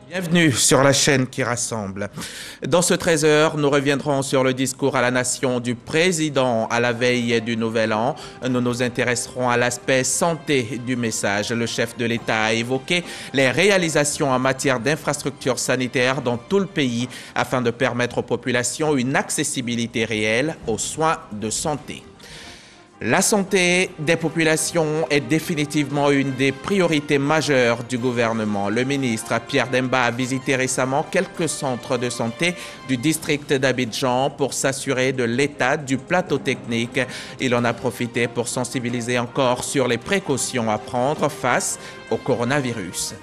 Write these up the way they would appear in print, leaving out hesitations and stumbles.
Bienvenue sur la chaîne qui rassemble. Dans ce 13h, nous reviendrons sur le discours à la nation du président à la veille du Nouvel An. Nous nous intéresserons à l'aspect santé du message. Le chef de l'État a évoqué les réalisations en matière d'infrastructures sanitaires dans tout le pays afin de permettre aux populations une accessibilité réelle aux soins de santé. La santé des populations est définitivement une des priorités majeures du gouvernement. Le ministre Pierre Demba a visité récemment quelques centres de santé du district d'Abidjan pour s'assurer de l'état du plateau technique. Il en a profité pour sensibiliser encore sur les précautions à prendre face au coronavirus.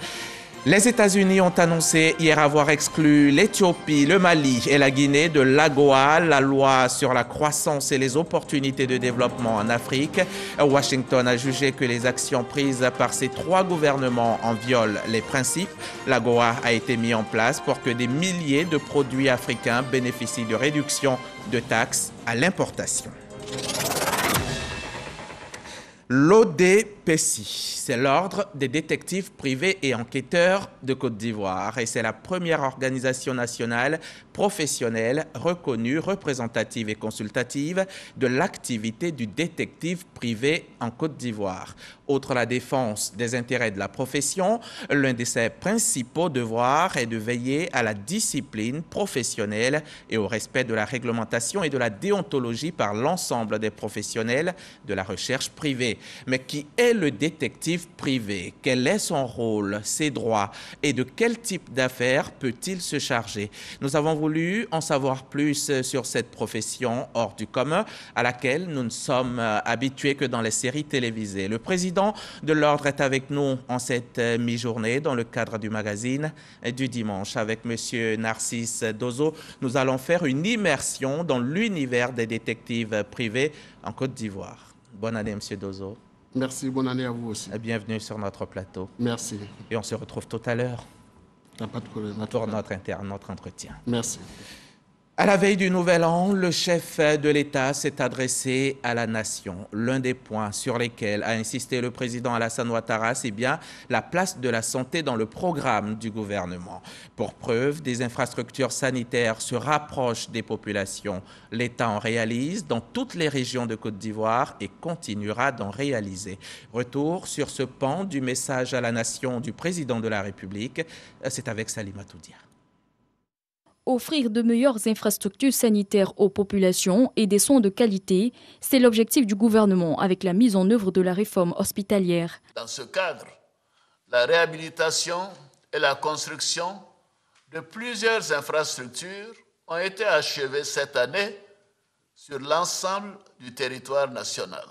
Les États-Unis ont annoncé hier avoir exclu l'Éthiopie, le Mali et la Guinée de l'AGOA, la loi sur la croissance et les opportunités de développement en Afrique. Washington a jugé que les actions prises par ces trois gouvernements en violent les principes. L'AGOA a été mis en place pour que des milliers de produits africains bénéficient de réductions de taxes à l'importation. L'ODPSI, c'est l'Ordre des détectives privés et enquêteurs de Côte d'Ivoire et c'est la première organisation nationale professionnelle reconnue, représentative et consultative de l'activité du détective privé en Côte d'Ivoire. Outre la défense des intérêts de la profession, l'un de ses principaux devoirs est de veiller à la discipline professionnelle et au respect de la réglementation et de la déontologie par l'ensemble des professionnels de la recherche privée. Mais qui est le détective privé? Quel est son rôle, ses droits et de quel type d'affaires peut-il se charger? Nous avons voulu en savoir plus sur cette profession hors du commun à laquelle nous ne sommes habitués que dans les séries télévisées. Le président de l'Ordre est avec nous en cette mi-journée dans le cadre du magazine du dimanche. Avec M. Narcisse Dozo, nous allons faire une immersion dans l'univers des détectives privés en Côte d'Ivoire. Bonne année, M. Dozo. Merci, bonne année à vous aussi. Bienvenue sur notre plateau. Merci. Et on se retrouve tout à l'heure Pas de problème. pour notre entretien. Merci. À la veille du Nouvel An, le chef de l'État s'est adressé à la nation. L'un des points sur lesquels a insisté le président Alassane Ouattara, c'est bien la place de la santé dans le programme du gouvernement. Pour preuve, des infrastructures sanitaires se rapprochent des populations. L'État en réalise dans toutes les régions de Côte d'Ivoire et continuera d'en réaliser. Retour sur ce pan du message à la nation du président de la République, c'est avec Salimata Dia. Offrir de meilleures infrastructures sanitaires aux populations et des soins de qualité, c'est l'objectif du gouvernement avec la mise en œuvre de la réforme hospitalière. Dans ce cadre, la réhabilitation et la construction de plusieurs infrastructures ont été achevées cette année sur l'ensemble du territoire national.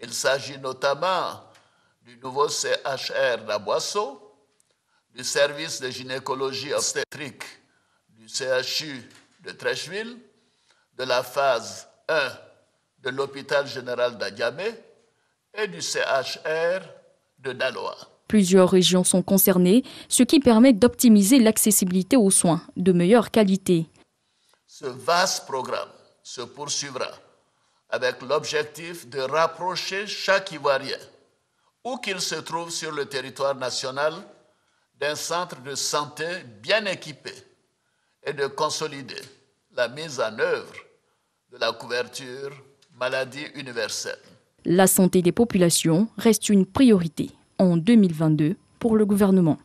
Il s'agit notamment du nouveau CHR d'Aboisseau, du service de gynécologie obstétrique du CHU de Treichville, de la phase 1 de l'hôpital général d'Adiamé et du CHR de Daloa. Plusieurs régions sont concernées, ce qui permet d'optimiser l'accessibilité aux soins de meilleure qualité. Ce vaste programme se poursuivra avec l'objectif de rapprocher chaque Ivoirien, où qu'il se trouve sur le territoire national, d'un centre de santé bien équipé et de consolider la mise en œuvre de la couverture maladie universelle. La santé des populations reste une priorité en 2022 pour le gouvernement.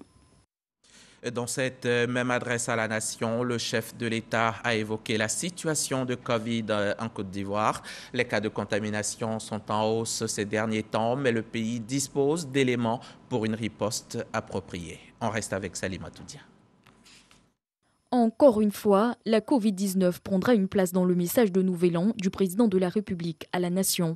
Dans cette même adresse à la nation, le chef de l'État a évoqué la situation de Covid en Côte d'Ivoire. Les cas de contamination sont en hausse ces derniers temps, mais le pays dispose d'éléments pour une riposte appropriée. On reste avec Salimata Dia. Encore une fois, la Covid-19 prendra une place dans le message de Nouvel An du président de la République à la nation.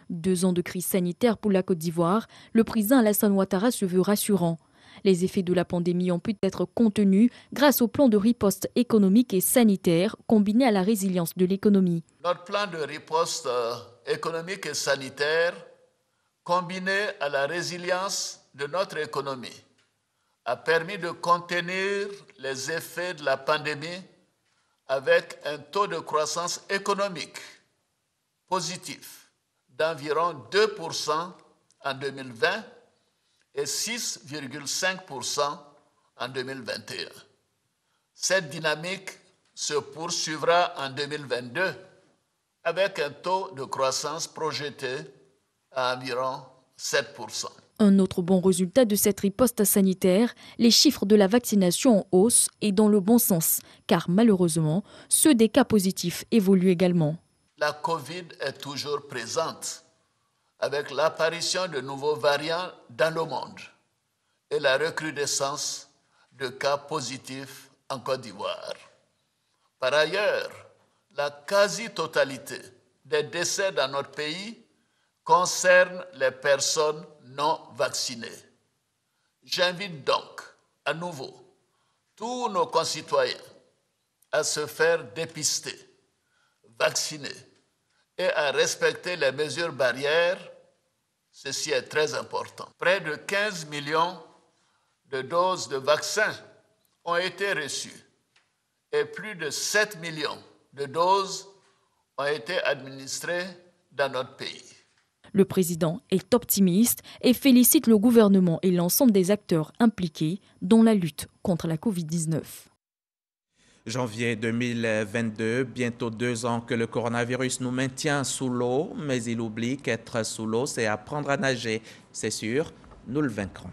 2 ans de crise sanitaire pour la Côte d'Ivoire, le président Alassane Ouattara se veut rassurant. Les effets de la pandémie ont pu être contenus grâce au plan de riposte économique et sanitaire combiné à la résilience de l'économie. Notre plan de riposte économique et sanitaire combiné à la résilience de notre économie a permis de contenir les effets de la pandémie avec un taux de croissance économique positif d'environ 2% en 2020 et 6,5% en 2021. Cette dynamique se poursuivra en 2022 avec un taux de croissance projeté à environ 7%. Un autre bon résultat de cette riposte sanitaire, les chiffres de la vaccination en hausse et dans le bon sens, car malheureusement, ceux des cas positifs évoluent également. La Covid est toujours présente avec l'apparition de nouveaux variants dans le monde et la recrudescence de cas positifs en Côte d'Ivoire. Par ailleurs, la quasi-totalité des décès dans notre pays concerne les personnes non vaccinées. J'invite donc à nouveau tous nos concitoyens à se faire dépister, vacciner et à respecter les mesures barrières. Ceci est très important. Près de 15 millions de doses de vaccins ont été reçues et plus de 7 millions de doses ont été administrées dans notre pays. Le président est optimiste et félicite le gouvernement et l'ensemble des acteurs impliqués dans la lutte contre la Covid-19. Janvier 2022, bientôt 2 ans que le coronavirus nous maintient sous l'eau, mais il oublie qu'être sous l'eau, c'est apprendre à nager. C'est sûr, nous le vaincrons.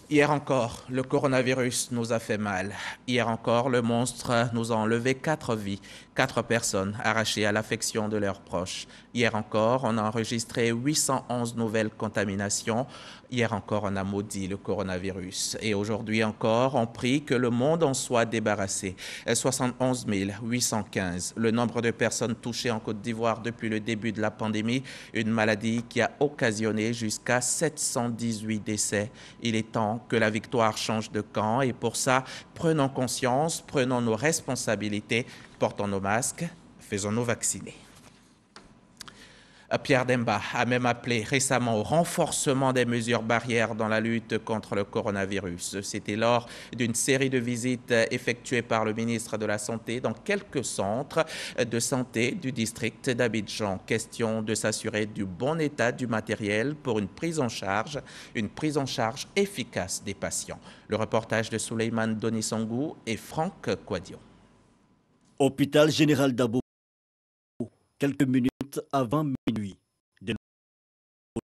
Hier encore, le coronavirus nous a fait mal. Hier encore, le monstre nous a enlevé 4 vies, 4 personnes arrachées à l'affection de leurs proches. Hier encore, on a enregistré 811 nouvelles contaminations. Hier encore, on a maudit le coronavirus. Et aujourd'hui encore, on prie que le monde en soit débarrassé. 71 815, le nombre de personnes touchées en Côte d'Ivoire depuis le début de la pandémie, une maladie qui a occasionné jusqu'à 718 décès. Il est temps que la victoire change de camp et pour ça, prenons conscience, prenons nos responsabilités, portons nos masques, faisons-nous vacciner. Pierre Demba a même appelé récemment au renforcement des mesures barrières dans la lutte contre le coronavirus. C'était lors d'une série de visites effectuées par le ministre de la Santé dans quelques centres de santé du district d'Abidjan. Question de s'assurer du bon état du matériel pour une prise en charge efficace des patients. Le reportage de Souleymane Donisangou et Franck Quadion. Hôpital général d'Abo, quelques minutes avant minuit de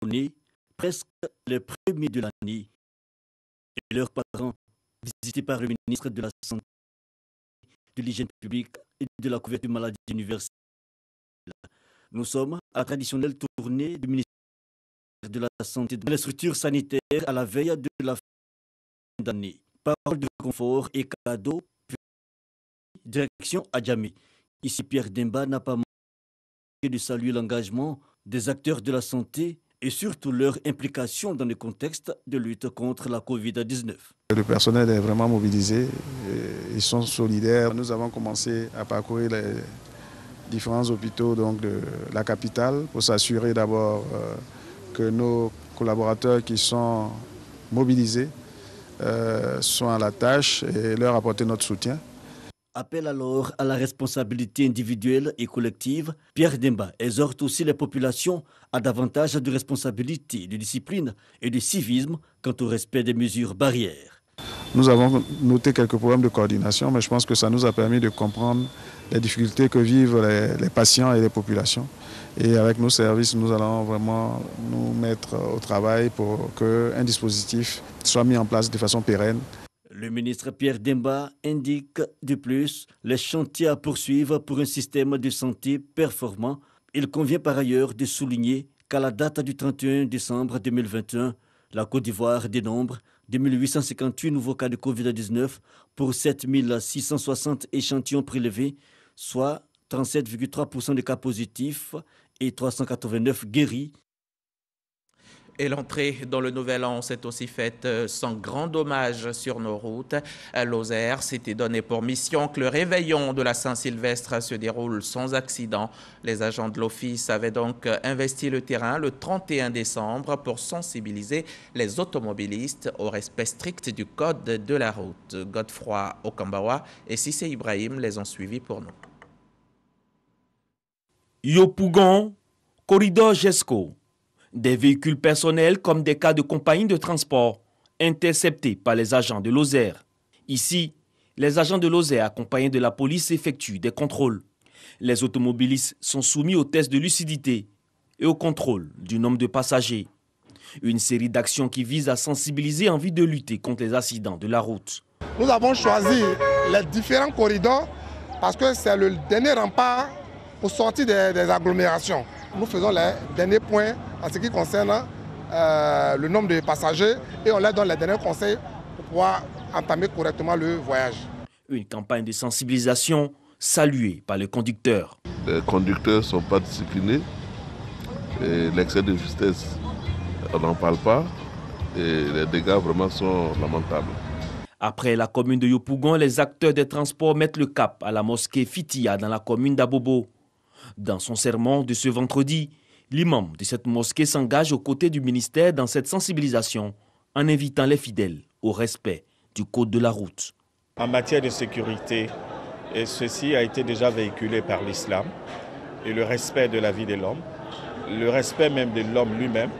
l'année, presque les premiers de l'année, et leurs parents visités par le ministre de la Santé, de l'Hygiène publique et de la couverture maladie universelle. Nous sommes à la traditionnelle tournée du ministère de la Santé dans les structures sanitaires à la veille de la fin d'année. Parole de confort et cadeaux, direction Adjamé. Ici, Pierre Demba n'a pas manqué de saluer l'engagement des acteurs de la santé et surtout leur implication dans le contexte de lutte contre la Covid-19. Le personnel est vraiment mobilisé, ils sont solidaires. Nous avons commencé à parcourir les différents hôpitaux donc, de la capitale pour s'assurer d'abord que nos collaborateurs qui sont mobilisés sont à la tâche et leur apporter notre soutien. Appel alors à la responsabilité individuelle et collective, Pierre Demba exhorte aussi les populations à davantage de responsabilité, de discipline et de civisme quant au respect des mesures barrières. Nous avons noté quelques problèmes de coordination, mais je pense que ça nous a permis de comprendre les difficultés que vivent les patients et les populations. Et avec nos services, nous allons vraiment nous mettre au travail pour qu'un dispositif soit mis en place de façon pérenne. Le ministre Pierre Demba indique de plus les chantiers à poursuivre pour un système de santé performant. Il convient par ailleurs de souligner qu'à la date du 31 décembre 2021, la Côte d'Ivoire dénombre 2858 nouveaux cas de Covid-19 pour 7660 échantillons prélevés, soit 37,3% de cas positifs et 389 guéris. Et l'entrée dans le nouvel an s'est aussi faite sans grand dommage sur nos routes. Lozère s'était donné pour mission que le réveillon de la Saint-Sylvestre se déroule sans accident. Les agents de l'office avaient donc investi le terrain le 31 décembre pour sensibiliser les automobilistes au respect strict du code de la route. Godefroy Okambawa et Sissé Ibrahim les ont suivis pour nous. Yopougon, Corridor GESCO. Des véhicules personnels comme des cas de compagnie de transport interceptés par les agents de l'Oser. Ici, les agents de l'Oser accompagnés de la police effectuent des contrôles. Les automobilistes sont soumis aux tests de lucidité et au contrôle du nombre de passagers. Une série d'actions qui visent à sensibiliser en vue de lutter contre les accidents de la route. Nous avons choisi les différents corridors parce que c'est le dernier rempart pour sortir des agglomérations. Nous faisons les derniers points en ce qui concerne le nombre de passagers et on leur donne les derniers conseils pour pouvoir entamer correctement le voyage. Une campagne de sensibilisation saluée par les conducteurs. Les conducteurs ne sont pas disciplinés et l'excès de vitesse, on n'en parle pas et les dégâts vraiment sont lamentables. Après la commune de Yopougon, les acteurs des transports mettent le cap à la mosquée Fitia dans la commune d'Abobo. Dans son sermon de ce vendredi, l'imam de cette mosquée s'engage aux côtés du ministère dans cette sensibilisation en invitant les fidèles au respect du code de la route. En matière de sécurité, et ceci a été déjà véhiculé par l'islam, et le respect de la vie de l'homme, le respect même de l'homme lui-même,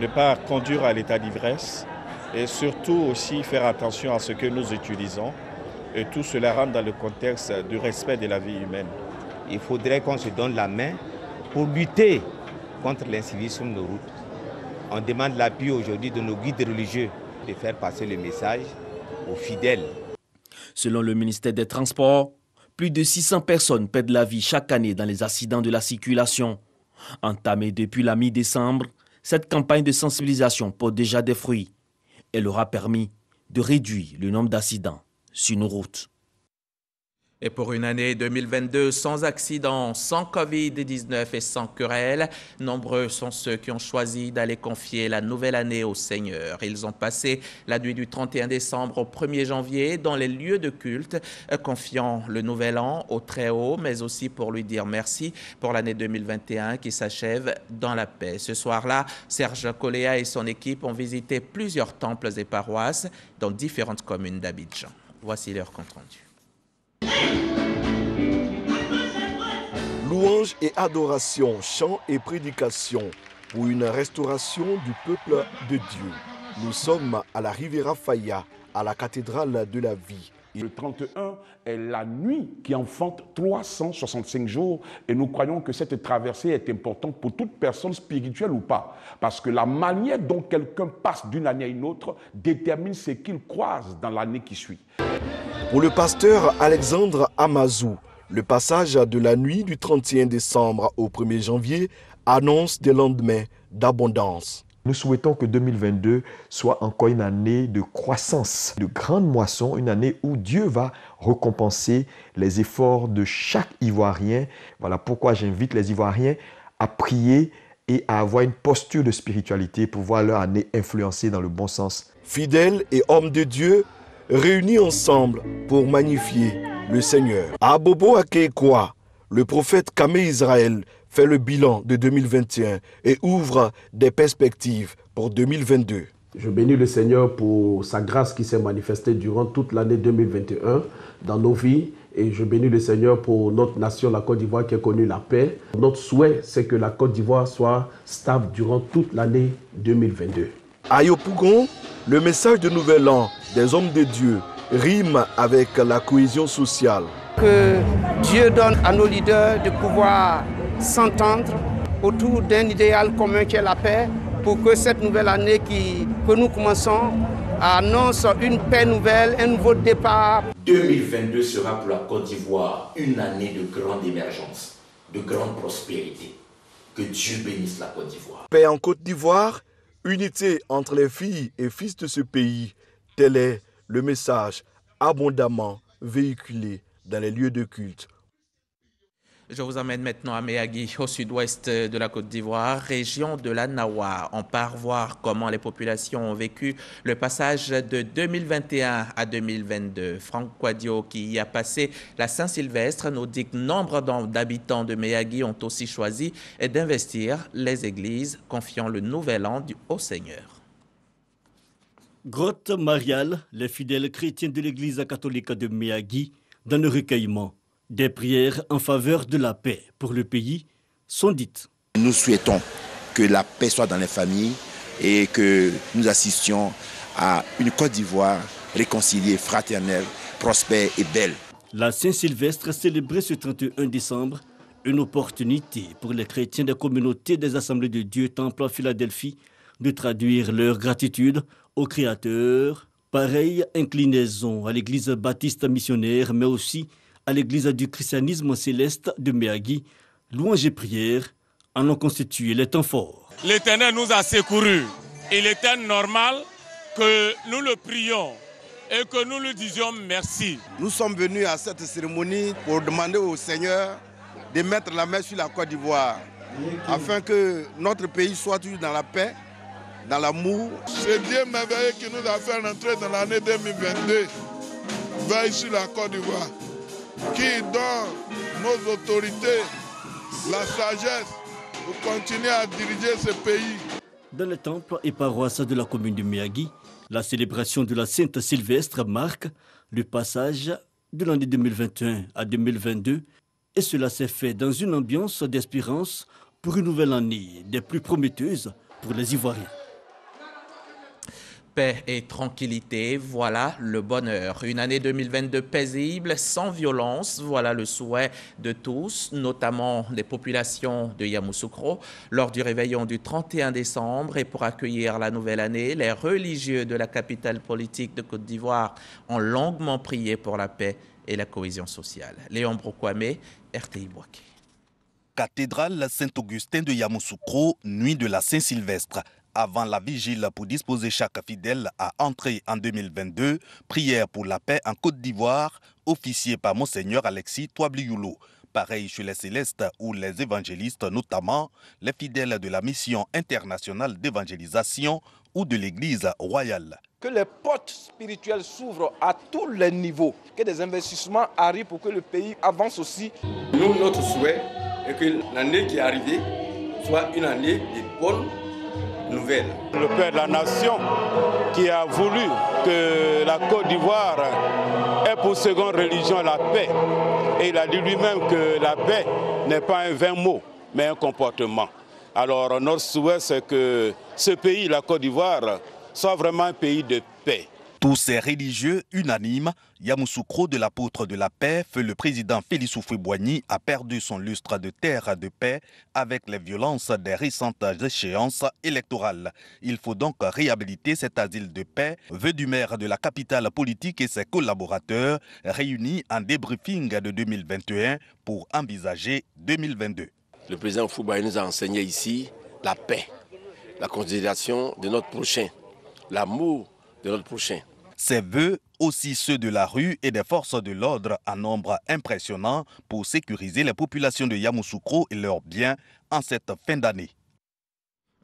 ne pas conduire à l'état d'ivresse et surtout aussi faire attention à ce que nous utilisons et tout cela rentre dans le contexte du respect de la vie humaine. Il faudrait qu'on se donne la main pour lutter contre l'incivisme sur nos routes. On demande l'appui aujourd'hui de nos guides religieux de faire passer le message aux fidèles. Selon le ministère des Transports, plus de 600 personnes perdent la vie chaque année dans les accidents de la circulation. Entamée depuis la mi-décembre, cette campagne de sensibilisation porte déjà des fruits. Elle aura permis de réduire le nombre d'accidents sur nos routes. Et pour une année 2022 sans accident, sans Covid-19 et sans querelle, nombreux sont ceux qui ont choisi d'aller confier la nouvelle année au Seigneur. Ils ont passé la nuit du 31 décembre au 1er janvier dans les lieux de culte, confiant le nouvel an au Très-Haut, mais aussi pour lui dire merci pour l'année 2021 qui s'achève dans la paix. Ce soir-là, Serge Coléa et son équipe ont visité plusieurs temples et paroisses dans différentes communes d'Abidjan. Voici leur compte rendu. Louange et adoration, chants et prédications pour une restauration du peuple de Dieu. Nous sommes à la Riviera Faya, à la cathédrale de la vie. Le 31 est la nuit qui enfante 365 jours et nous croyons que cette traversée est importante pour toute personne spirituelle ou pas. Parce que la manière dont quelqu'un passe d'une année à une autre détermine ce qu'il croise dans l'année qui suit. Pour le pasteur Alexandre Amazou, le passage de la nuit du 31 décembre au 1er janvier annonce des lendemains d'abondance. Nous souhaitons que 2022 soit encore une année de croissance, de grande moisson, une année où Dieu va récompenser les efforts de chaque Ivoirien. Voilà pourquoi j'invite les Ivoiriens à prier et à avoir une posture de spiritualité pour voir leur année influencée dans le bon sens. Fidèles et hommes de Dieu réunis ensemble pour magnifier le Seigneur. À Bobo Akeekwa, le prophète Kamé Israël fait le bilan de 2021 et ouvre des perspectives pour 2022. Je bénis le Seigneur pour sa grâce qui s'est manifestée durant toute l'année 2021 dans nos vies. Et je bénis le Seigneur pour notre nation, la Côte d'Ivoire, qui a connu la paix. Notre souhait, c'est que la Côte d'Ivoire soit stable durant toute l'année 2022. À Yopougon, le message de Nouvel An des hommes de Dieu rime avec la cohésion sociale. Que Dieu donne à nos leaders de pouvoir s'entendre autour d'un idéal commun qui est la paix, pour que cette nouvelle année que nous commençons annonce une paix nouvelle, un nouveau départ. 2022 sera pour la Côte d'Ivoire une année de grande émergence, de grande prospérité. Que Dieu bénisse la Côte d'Ivoire. Paix en Côte d'Ivoire, unité entre les filles et fils de ce pays, tel est le message abondamment véhiculé dans les lieux de culte. Je vous emmène maintenant à Méagui, au sud-ouest de la Côte d'Ivoire, région de la Nawa. On part voir comment les populations ont vécu le passage de 2021 à 2022. Franck Quadio, qui y a passé la Saint-Sylvestre, nous dit que nombre d'habitants de Méagui ont aussi choisi d'investir les églises, confiant le nouvel an au Seigneur. Grotte mariale, les fidèles chrétiens de l'église catholique de Méagui, dans le recueillement. Des prières en faveur de la paix pour le pays sont dites Nous souhaitons que la paix soit dans les familles et que nous assistions à une Côte d'Ivoire réconciliée, fraternelle, prospère et belle. La Saint-Sylvestre célébrée ce 31 décembre, une opportunité pour les chrétiens des communautés des Assemblées de Dieu Temple à Philadelphie de traduire leur gratitude au Créateur. Pareille inclinaison à l'église baptiste missionnaire, mais aussi à l'église du christianisme céleste de Méagui. Louanges et prières en ont constitué les temps forts. L'Éternel nous a secourus. Il était normal que nous le prions et que nous lui disions merci. Nous sommes venus à cette cérémonie pour demander au Seigneur de mettre la main sur la Côte d'Ivoire afin que notre pays soit toujours dans la paix, dans l'amour. C'est Dieu merveilleux qui nous a fait rentrer dans l'année 2022. Veille sur la Côte d'Ivoire, qui donne nos autorités la sagesse pour continuer à diriger ce pays. Dans les temples et paroisses de la commune de Méagui, la célébration de la Sainte Sylvestre marque le passage de l'année 2021 à 2022 et cela s'est fait dans une ambiance d'espérance pour une nouvelle année des plus prometteuses pour les Ivoiriens. Paix et tranquillité, voilà le bonheur. Une année 2022 paisible, sans violence, voilà le souhait de tous, notamment des populations de Yamoussoukro. Lors du réveillon du 31 décembre et pour accueillir la nouvelle année, les religieux de la capitale politique de Côte d'Ivoire ont longuement prié pour la paix et la cohésion sociale. Léon Brokwame, RTI Boaké. Cathédrale Saint-Augustin de Yamoussoukro, nuit de la Saint-Sylvestre. Avant la vigile pour disposer chaque fidèle à entrer en 2022, prière pour la paix en Côte d'Ivoire, officié par Monseigneur Alexis Touablioulou. Pareil chez les célestes ou les évangélistes, notamment les fidèles de la mission internationale d'évangélisation ou de l'Église royale. Que les portes spirituelles s'ouvrent à tous les niveaux, que des investissements arrivent pour que le pays avance aussi. Nous, notre souhait est que l'année qui est arrivée soit une année de bonnes nouvelles. Le Père de la Nation qui a voulu que la Côte d'Ivoire ait pour seconde religion la paix. Et il a dit lui-même que la paix n'est pas un vain mot, mais un comportement. Alors notre souhait, c'est que ce pays, la Côte d'Ivoire, soit vraiment un pays de paix. Tous ces religieux unanimes, Yamoussoukro de l'apôtre de la paix, feu le président Félix Houphouët-Boigny a perdu son lustre de terre de paix avec les violences des récentes échéances électorales. Il faut donc réhabiliter cet asile de paix, vœu du maire de la capitale politique et ses collaborateurs réunis en débriefing de 2021 pour envisager 2022. Le président Houphouët-Boigny nous a enseigné ici la paix, la considération de notre prochain, l'amour de notre prochain. Ces vœux, aussi ceux de la rue et des forces de l'ordre en nombre impressionnant pour sécuriser les populations de Yamoussoukro et leurs biens en cette fin d'année.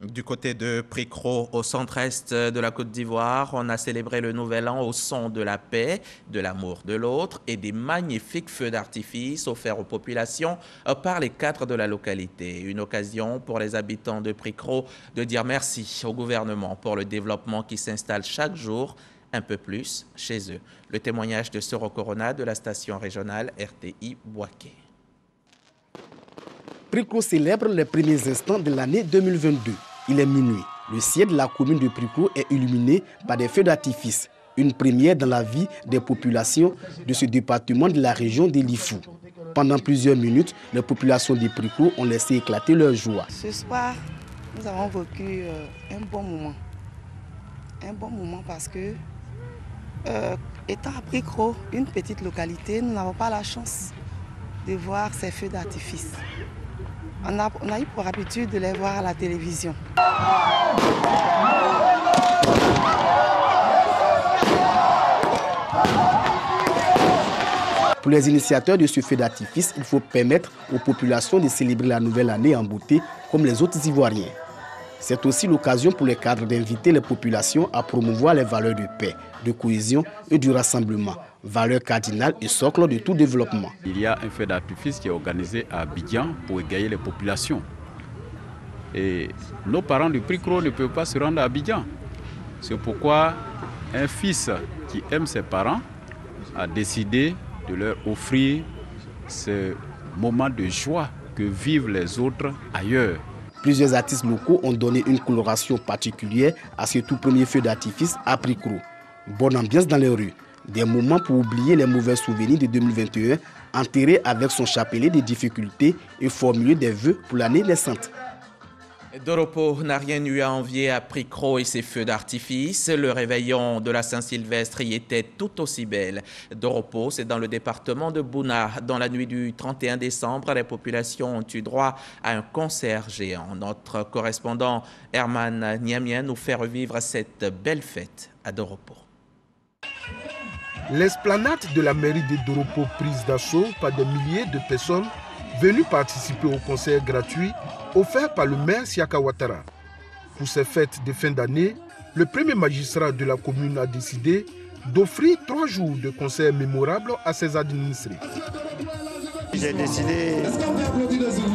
Du côté de Pricro, au centre-est de la Côte d'Ivoire, on a célébré le Nouvel An au son de la paix, de l'amour de l'autre et des magnifiques feux d'artifice offerts aux populations par les cadres de la localité. Une occasion pour les habitants de Pricro de dire merci au gouvernement pour le développement qui s'installe chaque jour un peu plus chez eux. Le témoignage de Soro Corona de la station régionale RTI Boaké. Pricro célèbre les premiers instants de l'année 2022. Il est minuit. Le ciel de la commune de Pricro est illuminé par des feux d'artifice. Une première dans la vie des populations de ce département de la région d'Elifou. Pendant plusieurs minutes, les populations de Pricro ont laissé éclater leur joie. Ce soir, nous avons vécu un bon moment. Un bon moment parce que, étant à Pricro, une petite localité, nous n'avons pas la chance de voir ces feux d'artifice. On a eu pour habitude de les voir à la télévision. Pour les initiateurs de ce feu d'artifice, il faut permettre aux populations de célébrer la nouvelle année en beauté comme les autres Ivoiriens. C'est aussi l'occasion pour les cadres d'inviter les populations à promouvoir les valeurs de paix, de cohésion et du rassemblement, valeurs cardinales et socle de tout développement. Il y a un feu d'artifice qui est organisé à Abidjan pour égayer les populations. Et nos parents de Pricro ne peuvent pas se rendre à Abidjan. C'est pourquoi un fils qui aime ses parents a décidé de leur offrir ce moment de joie que vivent les autres ailleurs. Plusieurs artistes locaux ont donné une coloration particulière à ce tout premier feu d'artifice à Pricro. Bonne ambiance dans les rues. Des moments pour oublier les mauvais souvenirs de 2021, enterrés avec son chapelet des difficultés et formuler des vœux pour l'année naissante. Doropo n'a rien eu à envier à Pricro et ses feux d'artifice. Le réveillon de la Saint-Sylvestre y était tout aussi belle. Doropo, c'est dans le département de Bouna. Dans la nuit du 31 décembre, les populations ont eu droit à un concert géant. Notre correspondant Herman Niamien nous fait revivre cette belle fête à Doropo. L'esplanade de la mairie de Doropo prise d'assaut par des milliers de personnes venues participer au concert gratuit offert par le maire Siaka Ouattara. Pour ces fêtes de fin d'année, le premier magistrat de la commune a décidé d'offrir 3 jours de concert mémorables à ses administrés. J'ai décidé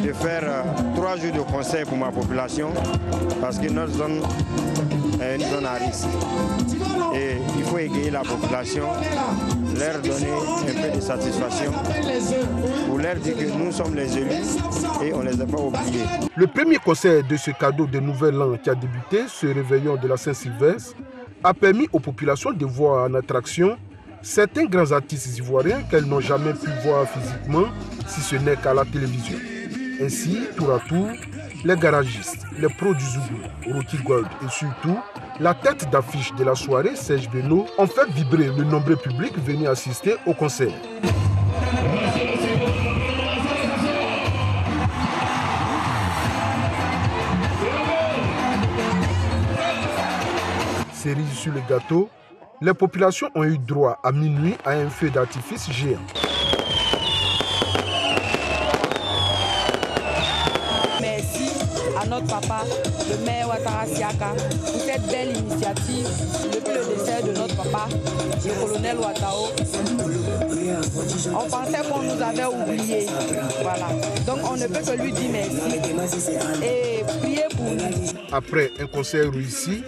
de faire 3 jours de concert pour ma population parce que notre zone est une zone à risque. Et il faut égayer la population, leur donner un peu de satisfaction pour leur dire que nous sommes les élus et on ne les a pas oubliés. Le premier concert de ce cadeau de Nouvel An qui a débuté, ce réveillon de la Saint-Sylvestre, a permis aux populations de voir en attraction certains grands artistes ivoiriens qu'elles n'ont jamais pu voir physiquement, si ce n'est qu'à la télévision. Ainsi, tour à tour, les garagistes, les pros du Zougou, Rocky Gold et surtout, la tête d'affiche de la soirée, Serge Beno, ont fait vibrer le nombreux public venu assister au concert. Cerise sur le gâteau, les populations ont eu droit à minuit à un feu d'artifice géant. Merci à notre papa, le maire Ouattara Siaka, pour cette belle initiative. Depuis le décès de notre papa, le colonel Ouattao, on pensait qu'on nous avait oubliés. Voilà. Donc on ne peut que lui dire merci et prier pour nous. Après un concert réussi,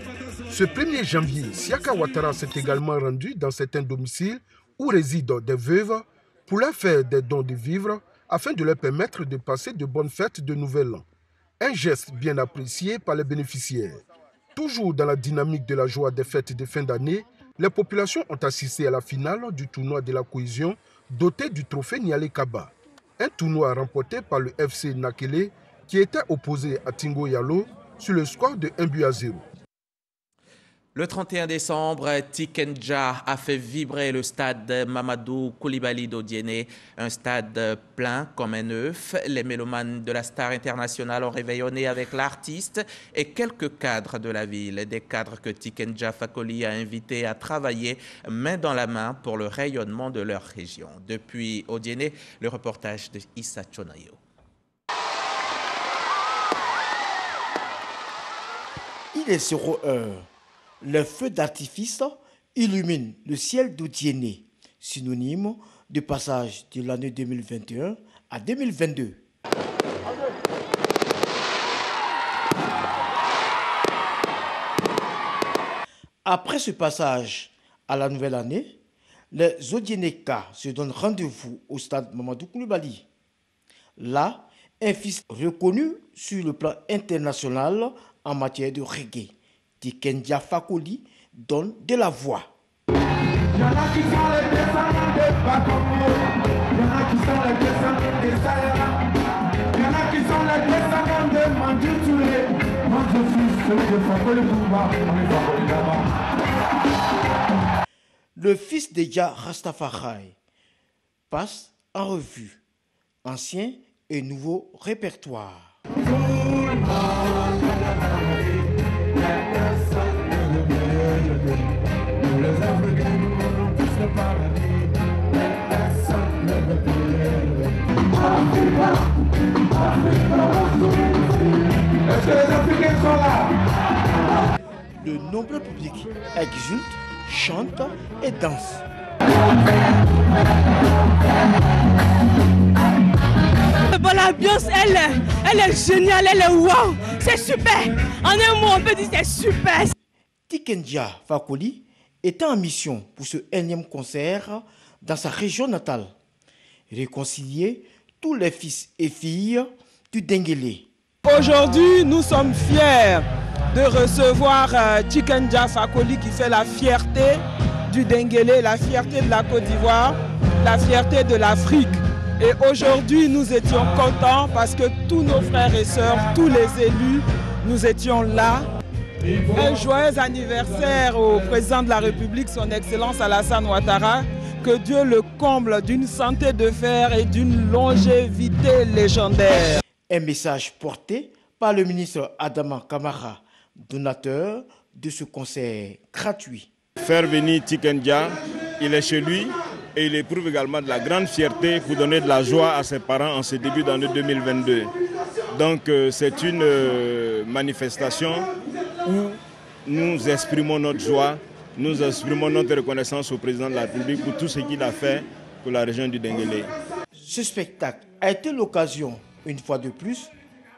ce 1er janvier, Siaka Ouattara s'est également rendu dans certains domiciles où résident des veuves pour leur faire des dons de vivres afin de leur permettre de passer de bonnes fêtes de Nouvel An. Un geste bien apprécié par les bénéficiaires. Toujours dans la dynamique de la joie des fêtes de fin d'année, les populations ont assisté à la finale du tournoi de la cohésion doté du trophée Nialé Kaba. Un tournoi remporté par le FC Nakele qui était opposé à Tingo Yalo sur le score de 1-0. Le 31 décembre, Tikenja a fait vibrer le stade Mamadou Koulibaly d'Odiéné, un stade plein comme un œuf. Les mélomanes de la star internationale ont réveillonné avec l'artiste et quelques cadres de la ville, des cadres que Tikenja Fakoli a invités à travailler main dans la main pour le rayonnement de leur région. Depuis Odiéné, le reportage de Issa Chonayo. Il est 0h. Le feu d'artifice illumine le ciel d'Odiéné, synonyme de passage de l'année 2021 à 2022. Après ce passage à la nouvelle année, les Odiénékas se donnent rendez-vous au stade Mamadou Koulibaly. Là, un fils reconnu sur le plan international en matière de reggae, Tikenja Fakoli, donne de la voix. Il y en a qui sont les descendants de Bakongo, il y en a qui sont les descendants de Sahara, il y en a qui sont les descendants de Mandjou Touré. Moi je suis celui de Fakoli Bouba, on est Fakoli là-bas. Le fils de Jah Rastafari passe en revue ancien et nouveau répertoire. Le nombreux public exulte, chante et danse. Bon, l'ambiance, elle est géniale, elle est wow, c'est super. En un mot, on peut dire c'est super. Tikenja Fakoli est en mission pour ce 1e concert dans sa région natale. Réconcilier tous les fils et filles du Denguélé. Aujourd'hui, nous sommes fiers de recevoir Chikendia Fakoli qui fait la fierté du Denguélé, la fierté de la Côte d'Ivoire, la fierté de l'Afrique. Et aujourd'hui, nous étions contents parce que tous nos frères et sœurs, tous les élus, nous étions là. Un joyeux anniversaire au président de la République, son Excellence Alassane Ouattara. Que Dieu le comble d'une santé de fer et d'une longévité légendaire. Un message porté par le ministre Adama Kamara, donateur de ce concert gratuit. Faire venir Chikendia, il est chez lui et il éprouve également de la grande fierté pour donner de la joie à ses parents en ce début d'année 2022. Donc c'est une manifestation où nous exprimons notre joie, nous exprimons notre reconnaissance au président de la République pour tout ce qu'il a fait pour la région du Denguélé. Ce spectacle a été l'occasion, une fois de plus,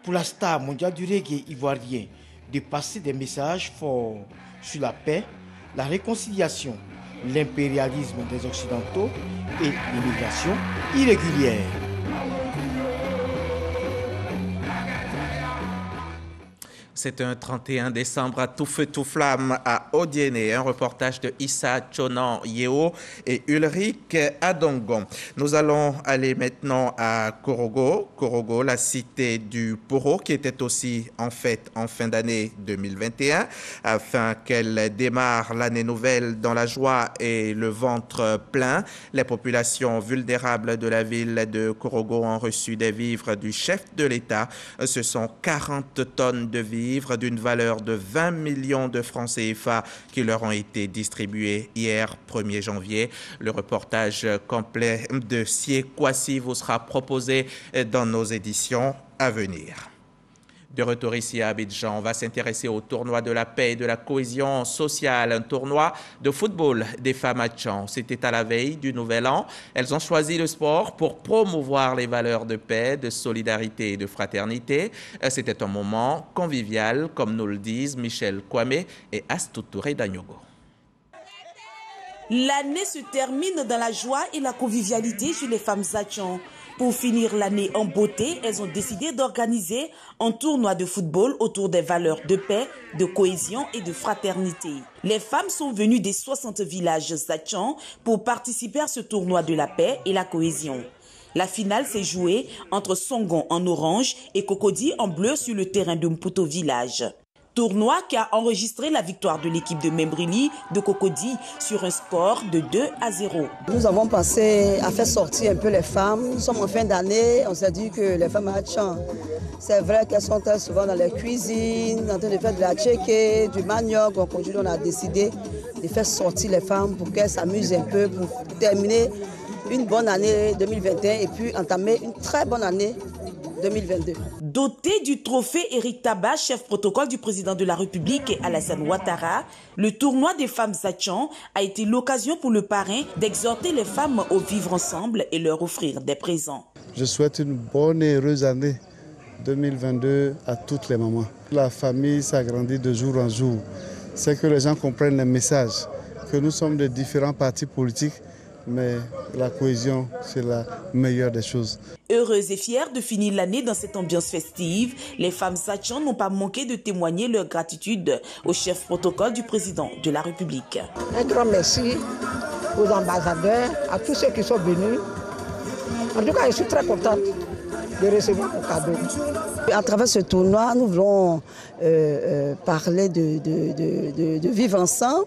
pour la star mondiale du reggae ivoirien de passer des messages forts sur la paix, la réconciliation, l'impérialisme des Occidentaux et l'immigration irrégulière. C'est un 31 décembre à tout feu tout flamme à Odiéné. Un reportage de Issa Chonan Yeo et Ulrich Adongon. Nous allons aller maintenant à Korogo. Korogo, la cité du Poro, qui était aussi en fête en fin d'année 2021, afin qu'elle démarre l'année nouvelle dans la joie et le ventre plein. Les populations vulnérables de la ville de Korogo ont reçu des vivres du chef de l'État. Ce sont 40 tonnes de vivres d'une valeur de 20 millions de francs CFA qui leur ont été distribués hier 1er janvier. Le reportage complet de Sie Kwasi vous sera proposé dans nos éditions à venir. De retour ici à Abidjan, on va s'intéresser au tournoi de la paix et de la cohésion sociale, un tournoi de football des femmes à Tchan. C'était à la veille du Nouvel An. Elles ont choisi le sport pour promouvoir les valeurs de paix, de solidarité et de fraternité. C'était un moment convivial, comme nous le disent Michel Kwame et Astou Touré Danyogo. L'année se termine dans la joie et la convivialité chez les femmes à Tchan. Pour finir l'année en beauté, elles ont décidé d'organiser un tournoi de football autour des valeurs de paix, de cohésion et de fraternité. Les femmes sont venues des 60 villages à Tchan pour participer à ce tournoi de la paix et la cohésion. La finale s'est jouée entre Songon en orange et Cocody en bleu sur le terrain de Mputo village. Tournoi qui a enregistré la victoire de l'équipe de Membrili de Cocody sur un score de 2-0. Nous avons pensé à faire sortir un peu les femmes. Nous sommes en fin d'année, on s'est dit que les femmes à Tchan, c'est vrai qu'elles sont très souvent dans les cuisines, en train de faire de la tchéké, du manioc. Donc aujourd'hui, on a décidé de faire sortir les femmes pour qu'elles s'amusent un peu, pour terminer une bonne année 2021 et puis entamer une très bonne année 2022. Doté du trophée Éric Tabat, chef protocole du président de la République et Alassane Ouattara, le tournoi des femmes à Tchan a été l'occasion pour le parrain d'exhorter les femmes au vivre ensemble et leur offrir des présents. Je souhaite une bonne et heureuse année 2022 à toutes les mamans. La famille s'agrandit de jour en jour. C'est que les gens comprennent les messages, que nous sommes de différents partis politiques, mais la cohésion, c'est la meilleure des choses. Heureuses et fières de finir l'année dans cette ambiance festive, les femmes à Tchan n'ont pas manqué de témoigner leur gratitude au chef protocole du président de la République. Un grand merci aux ambassadeurs, à tous ceux qui sont venus. En tout cas, je suis très contente de recevoir mon cadeau. À travers ce tournoi, nous voulons parler de vivre ensemble,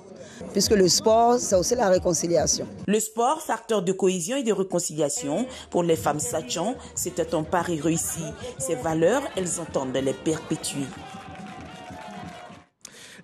puisque le sport, c'est aussi la réconciliation. Le sport, facteur de cohésion et de réconciliation, pour les femmes à Tchan, c'était un pari réussi. Ces valeurs, elles entendent les perpétuer.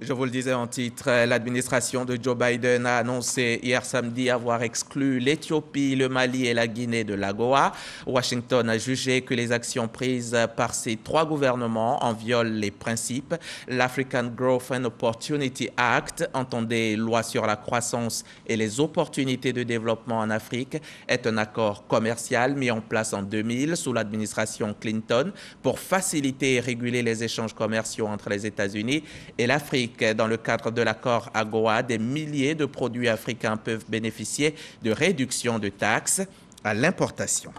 Je vous le disais en titre, l'administration de Joe Biden a annoncé hier samedi avoir exclu l'Éthiopie, le Mali et la Guinée de l'AGOA. Washington a jugé que les actions prises par ces trois gouvernements en violent les principes. L'African Growth and Opportunity Act, entendez loi sur la croissance et les opportunités de développement en Afrique, est un accord commercial mis en place en 2000 sous l'administration Clinton pour faciliter et réguler les échanges commerciaux entre les États-Unis et l'Afrique. Dans le cadre de l'accord AGOA, des milliers de produits africains peuvent bénéficier de réductions de taxes à l'importation.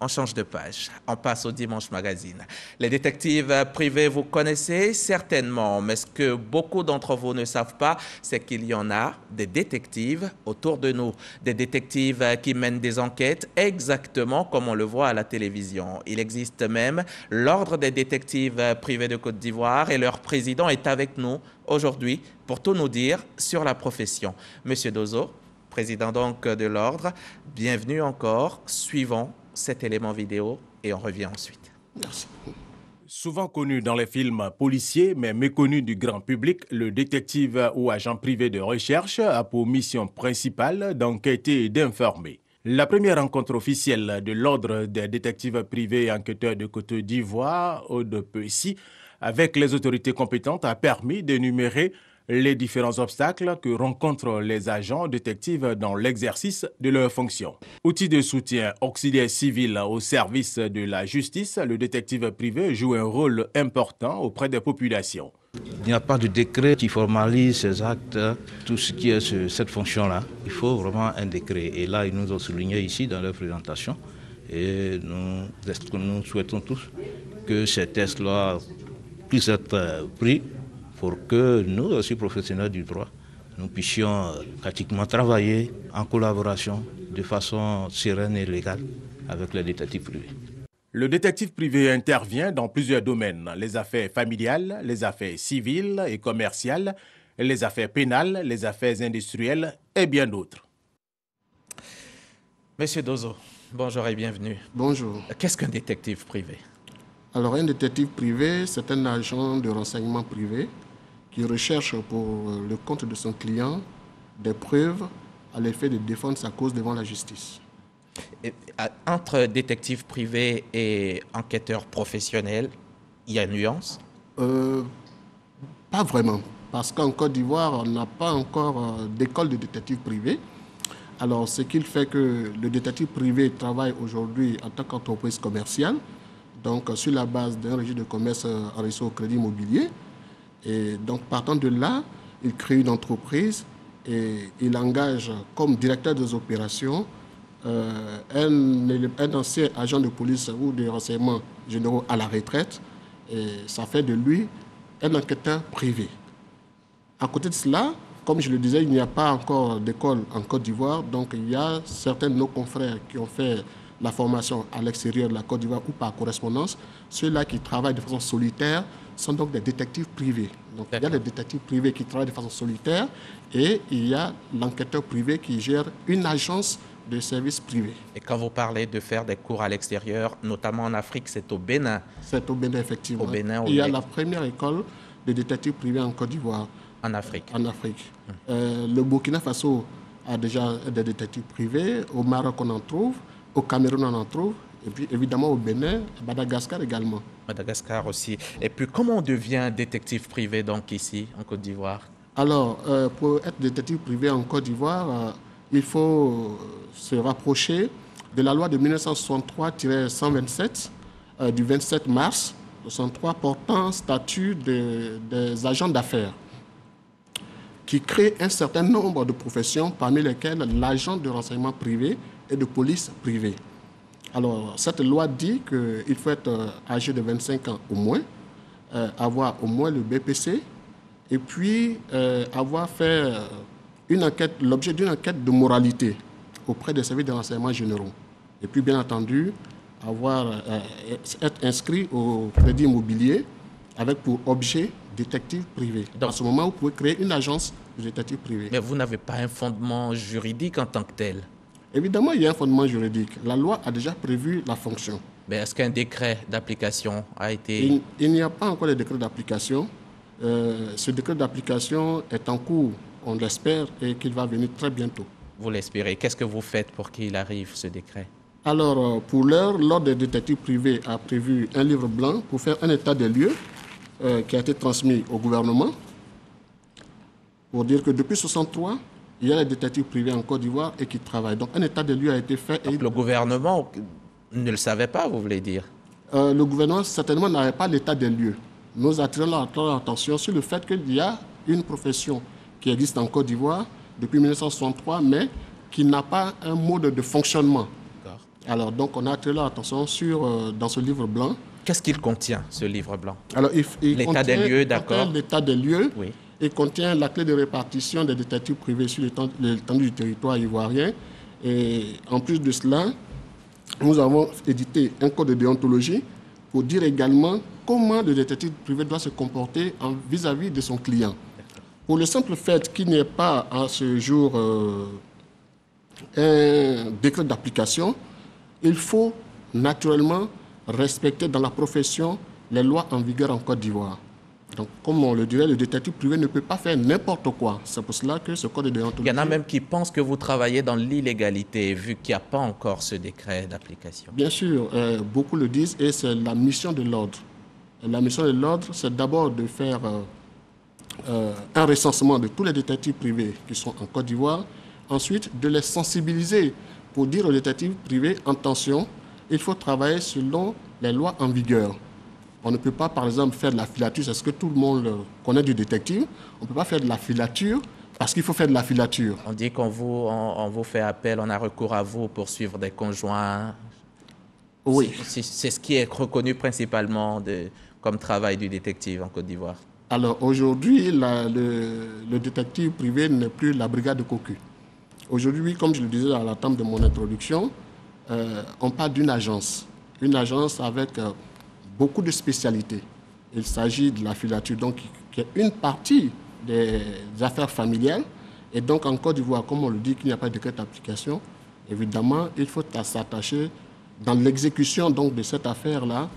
On change de page, on passe au Dimanche Magazine. Les détectives privés, vous connaissez certainement, mais ce que beaucoup d'entre vous ne savent pas, c'est qu'il y en a des détectives autour de nous. Des détectives qui mènent des enquêtes exactement comme on le voit à la télévision. Il existe même l'Ordre des détectives privés de Côte d'Ivoire et leur président est avec nous aujourd'hui pour tout nous dire sur la profession. Monsieur Dozo, président donc de l'Ordre, bienvenue encore. Suivons cet élément vidéo et on revient ensuite. Merci. Souvent connu dans les films policiers, mais méconnu du grand public, le détective ou agent privé de recherche a pour mission principale d'enquêter et d'informer. La première rencontre officielle de l'Ordre des détectives privés et enquêteurs de Côte d'Ivoire, ODPECI, avec les autorités compétentes a permis d'énumérer les différents obstacles que rencontrent les agents détectives dans l'exercice de leurs fonctions. Outil de soutien auxiliaire civil au service de la justice, le détective privé joue un rôle important auprès des populations. Il n'y a pas de décret qui formalise ces actes, tout ce qui est cette fonction-là. Il faut vraiment un décret. Et là, ils nous ont souligné ici dans leur présentation. Et nous souhaitons tous que ces tests-là puissent être pris pour que nous aussi, professionnels du droit, nous puissions pratiquement travailler en collaboration de façon sereine et légale avec les détectives privés. Le détective privé intervient dans plusieurs domaines, les affaires familiales, les affaires civiles et commerciales, les affaires pénales, les affaires industrielles et bien d'autres. Monsieur Dozo, bonjour et bienvenue. Bonjour. Qu'est-ce qu'un détective privé? Alors, un détective privé, c'est un agent de renseignement privé qui recherche pour le compte de son client des preuves à l'effet de défendre sa cause devant la justice. Et, entre détective privé et enquêteur professionnel, il y a une nuance? Pas vraiment, parce qu'en Côte d'Ivoire, on n'a pas encore d'école de détective privé. Alors, ce qui fait que le détective privé travaille aujourd'hui en tant qu'entreprise commerciale, donc sur la base d'un registre de commerce enregistré au crédit immobilier. Et donc, partant de là, il crée une entreprise et il engage comme directeur des opérations un ancien agent de police ou de renseignement généraux à la retraite. Et ça fait de lui un enquêteur privé. À côté de cela, comme je le disais, il n'y a pas encore d'école en Côte d'Ivoire. Donc, il y a certains de nos confrères qui ont fait la formation à l'extérieur de la Côte d'Ivoire ou par correspondance. Ceux-là qui travaillent de façon solitaire sont donc des détectives privés. Donc, il y a des détectives privés qui travaillent de façon solitaire et il y a l'enquêteur privé qui gère une agence de services privés. Et quand vous parlez de faire des cours à l'extérieur, notamment en Afrique, c'est au Bénin? C'est au Bénin, effectivement. Au Bénin, il y a la première école de détectives privés en Côte d'Ivoire. En Afrique? En Afrique. Le Burkina Faso a déjà des détectives privés. Au Maroc, on en trouve. Au Cameroun, on en trouve. Et puis, évidemment, au Bénin, à Madagascar également. Madagascar aussi. Et puis, comment on devient détective privé, donc, ici, en Côte d'Ivoire? Alors, pour être détective privé en Côte d'Ivoire, il faut se rapprocher de la loi de 1963-127 du 27 mars 1963 portant statut des agents d'affaires, qui crée un certain nombre de professions, parmi lesquelles l'agent de renseignement privé et de police privée. Alors, cette loi dit qu'il faut être âgé de 25 ans au moins, avoir au moins le BPC, et puis avoir fait une enquête, l'objet d'une enquête de moralité auprès des services de renseignement généraux. Et puis, bien entendu, être inscrit au crédit immobilier avec pour objet détective privé. Donc, à ce moment, vous pouvez créer une agence de détective privé. Mais vous n'avez pas un fondement juridique en tant que tel? Évidemment, il y a un fondement juridique. La loi a déjà prévu la fonction. Mais est-ce qu'un décret d'application a été... Il n'y a pas encore de décret d'application. Ce décret d'application est en cours, on l'espère, et qu'il va venir très bientôt. Vous l'espérez. Qu'est-ce que vous faites pour qu'il arrive, ce décret? Alors, pour l'heure, l'Ordre des détectives privés a prévu un livre blanc pour faire un état des lieux qui a été transmis au gouvernement pour dire que depuis 1963, il y a des détectives privés en Côte d'Ivoire et qui travaillent. Donc, un état des lieux a été fait. Donc, le gouvernement ne le savait pas, vous voulez dire? Le gouvernement, certainement, n'avait pas l'état des lieux. Nous attirons leur attention sur le fait qu'il y a une profession qui existe en Côte d'Ivoire depuis 1963, mais qui n'a pas un mode de fonctionnement. Alors, donc, on a attiré l'attention sur, dans ce livre blanc. Qu'est-ce qu'il contient, ce livre blanc? Alors, l'état des lieux, d'accord. L'état des lieux. Oui. Il contient la clé de répartition des détectives privés sur l'étendue du territoire ivoirien. Et en plus de cela, nous avons édité un code de déontologie pour dire également comment le détective privé doit se comporter vis-à-vis de son client. Pour le simple fait qu'il n'y ait pas à ce jour un décret d'application, il faut naturellement respecter dans la profession les lois en vigueur en Côte d'Ivoire. Donc, comme on le dirait, le détective privé ne peut pas faire n'importe quoi. C'est pour cela que ce code de déontologie... Il y en a même qui pensent que vous travaillez dans l'illégalité, vu qu'il n'y a pas encore ce décret d'application. Bien sûr, beaucoup le disent, et c'est la mission de l'ordre. La mission de l'ordre, c'est d'abord de faire un recensement de tous les détectives privés qui sont en Côte d'Ivoire. Ensuite, de les sensibiliser pour dire aux détectives privés, attention, il faut travailler selon les lois en vigueur. On ne peut pas, par exemple, faire de la filature. C'est ce que tout le monde connaît du détective. On ne peut pas faire de la filature parce qu'il faut faire de la filature. On dit qu'on vous fait appel, on a recours à vous pour suivre des conjoints. Oui. C'est ce qui est reconnu principalement comme travail du détective en Côte d'Ivoire. Alors aujourd'hui, le détective privé n'est plus la brigade de cocu. Aujourd'hui, comme je le disais à la table de mon introduction, on parle d'une agence. Une agence avec... beaucoup de spécialités. Il s'agit de la filature, donc qui est une partie des affaires familiales. Et donc en Côte d'Ivoire, comme on le dit qu'il n'y a pas de décret d'application, évidemment, il faut s'attacher dans l'exécution donc de cette affaire-là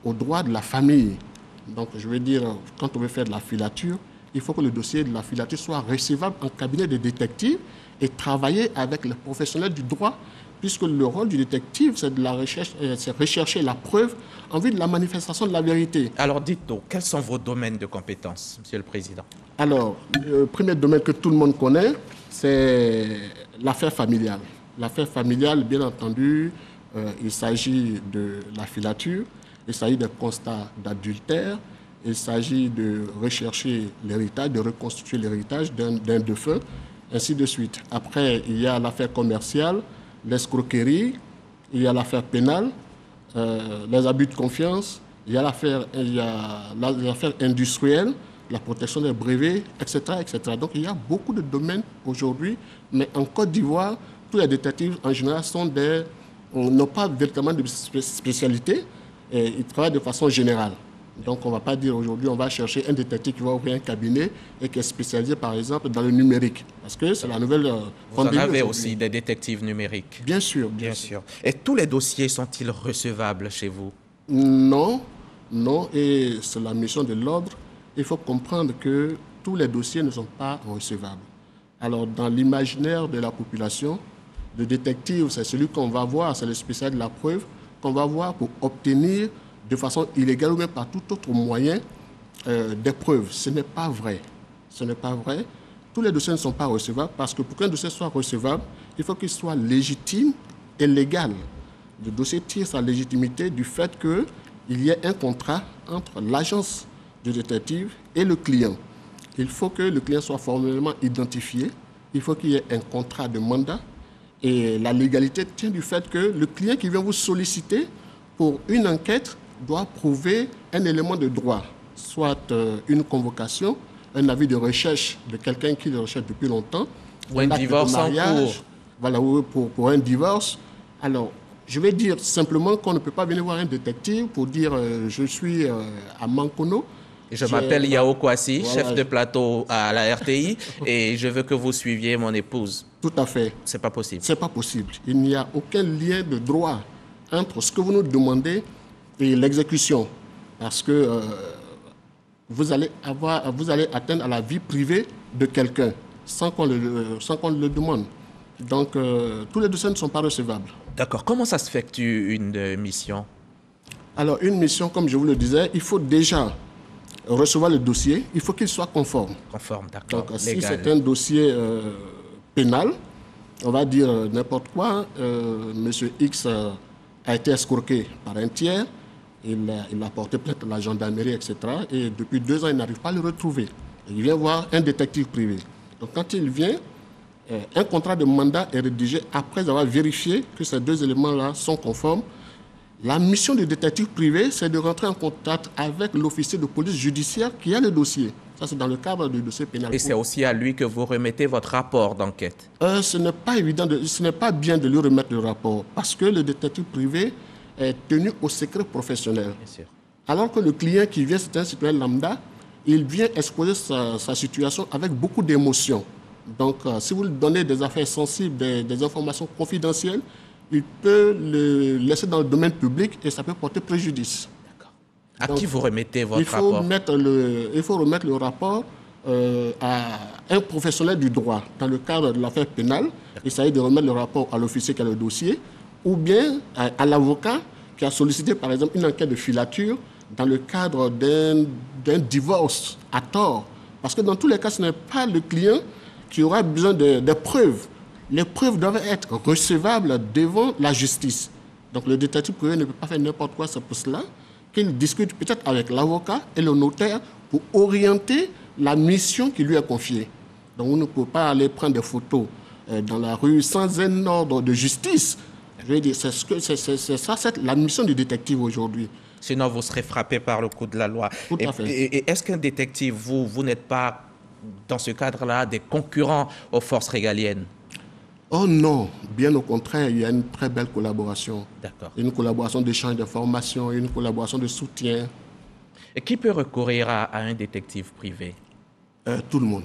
aux droits de la famille. Donc je veux dire, quand on veut faire de la filature, il faut que le dossier de la filature soit recevable en cabinet de détective et travailler avec les professionnels du droit, puisque le rôle du détective, c'est de la recherche, c'est rechercher la preuve en vue de la manifestation de la vérité. Alors dites-nous, quels sont vos domaines de compétences, Monsieur le Président? Alors, le premier domaine que tout le monde connaît, c'est l'affaire familiale. L'affaire familiale, bien entendu, il s'agit de la filature, il s'agit des constats d'adultère, il s'agit de rechercher l'héritage, de reconstituer l'héritage d'un défunt, ainsi de suite. Après, il y a l'affaire commerciale, l'escroquerie, il y a l'affaire pénale, les abus de confiance, il y a l'affaire industrielle, la protection des brevets, etc., etc. Donc il y a beaucoup de domaines aujourd'hui, mais en Côte d'Ivoire, tous les détectives en général n'ont pas véritablement de spécialité, et ils travaillent de façon générale. Donc on ne va pas dire aujourd'hui on va chercher un détective qui va ouvrir un cabinet et qui est spécialisé par exemple dans le numérique. Parce que c'est la nouvelle... Vous en avez aussi des détectives numériques? Bien sûr. Bien sûr. Et tous les dossiers sont-ils recevables chez vous? Non, non. Et c'est la mission de l'ordre. Il faut comprendre que tous les dossiers ne sont pas recevables. Alors dans l'imaginaire de la population, le détective, c'est celui qu'on va voir, c'est le spécialiste de la preuve, qu'on va voir pour obtenir de façon illégale ou même par tout autre moyen des preuves. Ce n'est pas vrai. Ce n'est pas vrai. Tous les dossiers ne sont pas recevables parce que pour qu'un dossier soit recevable, il faut qu'il soit légitime et légal. Le dossier tire sa légitimité du fait qu'il y ait un contrat entre l'agence du détective et le client. Il faut que le client soit formellement identifié. Il faut qu'il y ait un contrat de mandat. Et la légalité tient du fait que le client qui vient vous solliciter pour une enquête doit prouver un élément de droit, soit une convocation, un avis de recherche de quelqu'un qui le recherche depuis longtemps, ou un divorce en cours. Voilà, pour un divorce. Alors, je vais dire simplement qu'on ne peut pas venir voir un détective pour dire je suis à Mankono. Je m'appelle Yao Kwasi, voilà, chef de plateau à la RTI, et je veux que vous suiviez mon épouse. Tout à fait. C'est pas possible. C'est pas possible. Il n'y a aucun lien de droit entre ce que vous nous demandez et l'exécution, parce que vous allez atteindre à la vie privée de quelqu'un sans qu'on le demande. Donc, tous les dossiers ne sont pas recevables. D'accord. Comment ça se fait une mission? Alors, une mission, comme je vous le disais, il faut déjà recevoir le dossier, il faut qu'il soit conforme. Conforme, d'accord. Donc, si c'est un dossier pénal, on va dire n'importe quoi, Monsieur X a été escroqué par un tiers, il a porté plainte à la gendarmerie, etc. Et depuis 2 ans, il n'arrive pas à le retrouver. Il vient voir un détective privé. Donc quand il vient, Un contrat de mandat est rédigé après avoir vérifié que ces deux éléments-là sont conformes. La mission du détective privé, c'est de rentrer en contact avec l'officier de police judiciaire qui a le dossier. Ça, c'est dans le cadre du dossier pénal. Et c'est aussi à lui que vous remettez votre rapport d'enquête? Ce n'est pas évident, ce n'est pas bien de lui remettre le rapport parce que le détective privé est tenu au secret professionnel. Bien sûr. Alors que le client qui vient, c'est un citoyen lambda, il vient exposer sa situation avec beaucoup d'émotions. Donc, si vous lui donnez des affaires sensibles, des informations confidentielles, il peut le laisser dans le domaine public et ça peut porter préjudice. D'accord. À qui vous remettez votre rapport? Il faut remettre le rapport à un professionnel du droit. Dans le cadre de l'affaire pénale, il s'agit de remettre le rapport à l'officier qui a le dossier ou bien à l'avocat qui a sollicité, par exemple, une enquête de filature dans le cadre d'un divorce à tort. Parce que dans tous les cas, ce n'est pas le client qui aura besoin de preuves. Les preuves doivent être recevables devant la justice. Donc le détective privé ne peut pas faire n'importe quoi, c'est pour cela qu'il discute peut-être avec l'avocat et le notaire pour orienter la mission qui lui est confiée. Donc on ne peut pas aller prendre des photos dans la rue sans un ordre de justice. Je veux dire, c'est la mission du détective aujourd'hui. Sinon, vous serez frappé par le coup de la loi. Tout à fait. Et est-ce qu'un détective, vous n'êtes pas, dans ce cadre-là, des concurrents aux forces régaliennes? Oh non, bien au contraire, il y a une très belle collaboration. D'accord. Une collaboration d'échange d'informations, une collaboration de soutien. Et qui peut recourir à un détective privé? Tout le monde.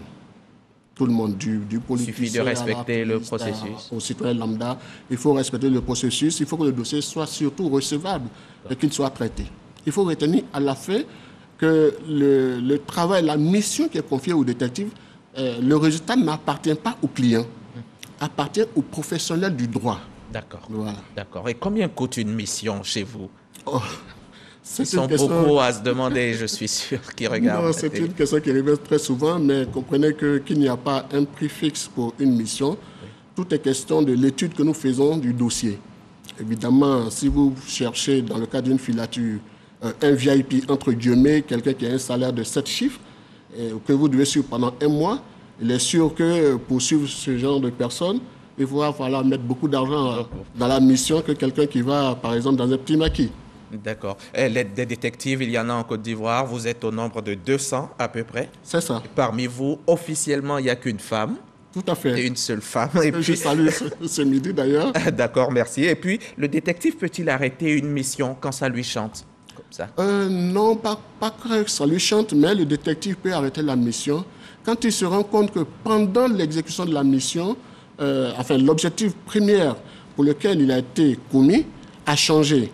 Tout le monde, du politicien. Il suffit de respecter le processus. Au citoyen lambda, il faut respecter le processus, il faut que le dossier soit surtout recevable et qu'il soit traité. Il faut retenir à la fin que le travail, la mission qui est confiée au détective, le résultat n'appartient pas au client, appartient aux professionnels du droit. D'accord. Voilà. D'accord. Et combien coûte une mission chez vous? Ils sont beaucoup à se demander, je suis sûr, qui regardent. Non, c'est une question qui revient très souvent, mais comprenez qu'il n'y a pas un prix fixe pour une mission. Oui. Tout est question de l'étude que nous faisons du dossier. Évidemment, si vous cherchez, dans le cas d'une filature, un VIP, entre guillemets, quelqu'un qui a un salaire de 7 chiffres, que vous devez suivre pendant 1 mois, il est sûr que pour suivre ce genre de personnes, il va falloir mettre beaucoup d'argent dans la mission que quelqu'un qui va, par exemple, dans un petit maquis. D'accord. Des détectives, il y en a en Côte d'Ivoire. Vous êtes au nombre de 200 à peu près. C'est ça. Et parmi vous, officiellement, il n'y a qu'une femme. Tout à fait. Et une seule femme. Je salue ce midi d'ailleurs. D'accord, merci. Et puis, le détective peut-il arrêter une mission quand ça lui chante comme ça? Non, pas que ça lui chante, mais le détective peut arrêter la mission quand il se rend compte que pendant l'exécution de la mission, l'objectif premier pour lequel il a été commis a changé.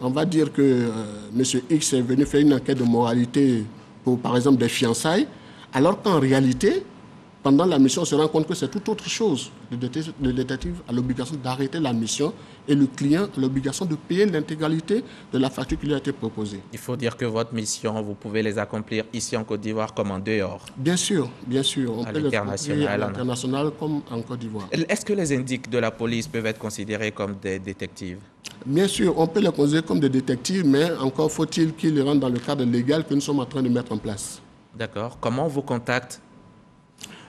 On va dire que M. X est venu faire une enquête de moralité pour, par exemple, des fiançailles, alors qu'en réalité, pendant la mission, on se rend compte que c'est tout autre chose. Le détective a l'obligation d'arrêter la mission et le client a l'obligation de payer l'intégralité de la facture qui lui a été proposée. Il faut dire que votre mission, vous pouvez les accomplir ici en Côte d'Ivoire comme en dehors. Bien sûr, bien sûr. On peut les accomplir à l'international comme en Côte d'Ivoire. Est-ce que les indices de la police peuvent être considérés comme des détectives? Bien sûr, on peut les considérer comme des détectives, mais encore faut-il qu'ils rentrent dans le cadre légal que nous sommes en train de mettre en place. D'accord. Comment on vous contacte?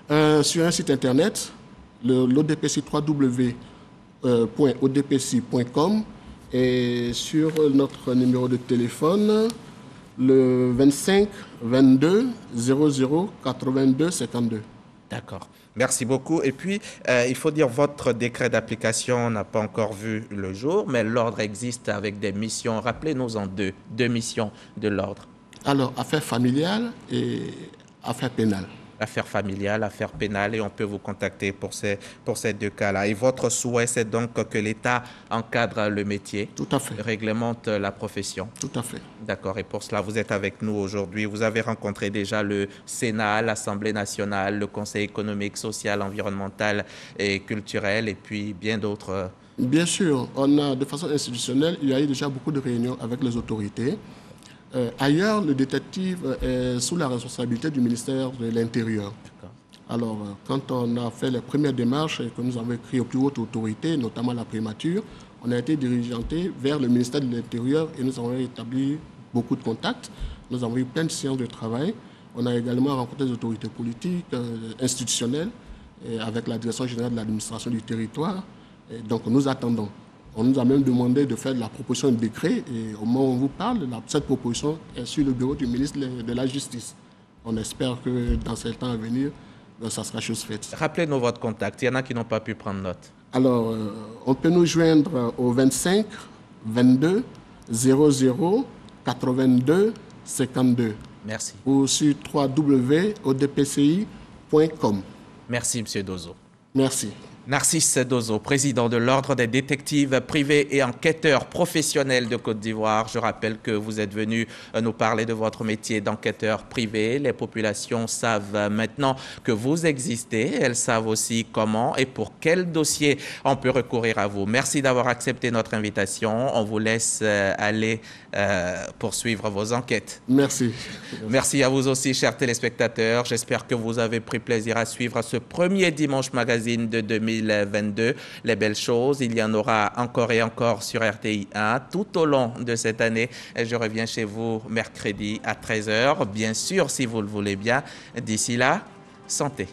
Sur un site internet, l'ODPC www.odpc.com et sur notre numéro de téléphone, le 25 22 00 82 52. D'accord. Merci beaucoup. Et puis, il faut dire, votre décret d'application n'a pas encore vu le jour, mais l'ordre existe avec des missions. Rappelez-nous-en deux missions de l'ordre. Alors, affaires familiales et affaires pénales. Affaires familiales, affaires pénales, et on peut vous contacter pour ces deux cas-là. Et votre souhait, c'est donc que l'État encadre le métier. Tout à fait. Réglemente la profession. Tout à fait. D'accord. Et pour cela, vous êtes avec nous aujourd'hui. Vous avez rencontré déjà le Sénat, l'Assemblée nationale, le Conseil économique, social, environnemental et culturel, et puis bien d'autres. Bien sûr. On a, de façon institutionnelle, il y a eu déjà beaucoup de réunions avec les autorités. Ailleurs, le détective est sous la responsabilité du ministère de l'Intérieur. Alors, quand on a fait les premières démarches et que nous avons écrit aux plus hautes autorités, notamment la primature, on a été dirigeanté vers le ministère de l'Intérieur et nous avons établi beaucoup de contacts. Nous avons eu plein de séances de travail. On a également rencontré des autorités politiques, institutionnelles. avec la Direction générale de l'administration du territoire. Et donc nous attendons. On nous a même demandé de faire la proposition de décret et au moment où on vous parle, cette proposition est sur le bureau du ministre de la Justice. On espère que dans ces temps à venir, ça sera chose faite. Rappelez-nous votre contact, il y en a qui n'ont pas pu prendre note. Alors, on peut nous joindre au 25 22 00 82 52. Merci. Ou sur www.odpci.com. Merci, M. Dozo. Merci. Narcisse Dozo, président de l'Ordre des détectives privés et enquêteurs professionnels de Côte d'Ivoire. Je rappelle que vous êtes venu nous parler de votre métier d'enquêteur privé. Les populations savent maintenant que vous existez. Elles savent aussi comment et pour quel dossier on peut recourir à vous. Merci d'avoir accepté notre invitation. On vous laisse aller poursuivre vos enquêtes. Merci. Merci à vous aussi, chers téléspectateurs. J'espère que vous avez pris plaisir à suivre ce premier Dimanche Magazine de 2022. Les belles choses, il y en aura encore et encore sur RTI 1 tout au long de cette année. Je reviens chez vous mercredi à 13h, bien sûr, si vous le voulez bien. D'ici là, santé.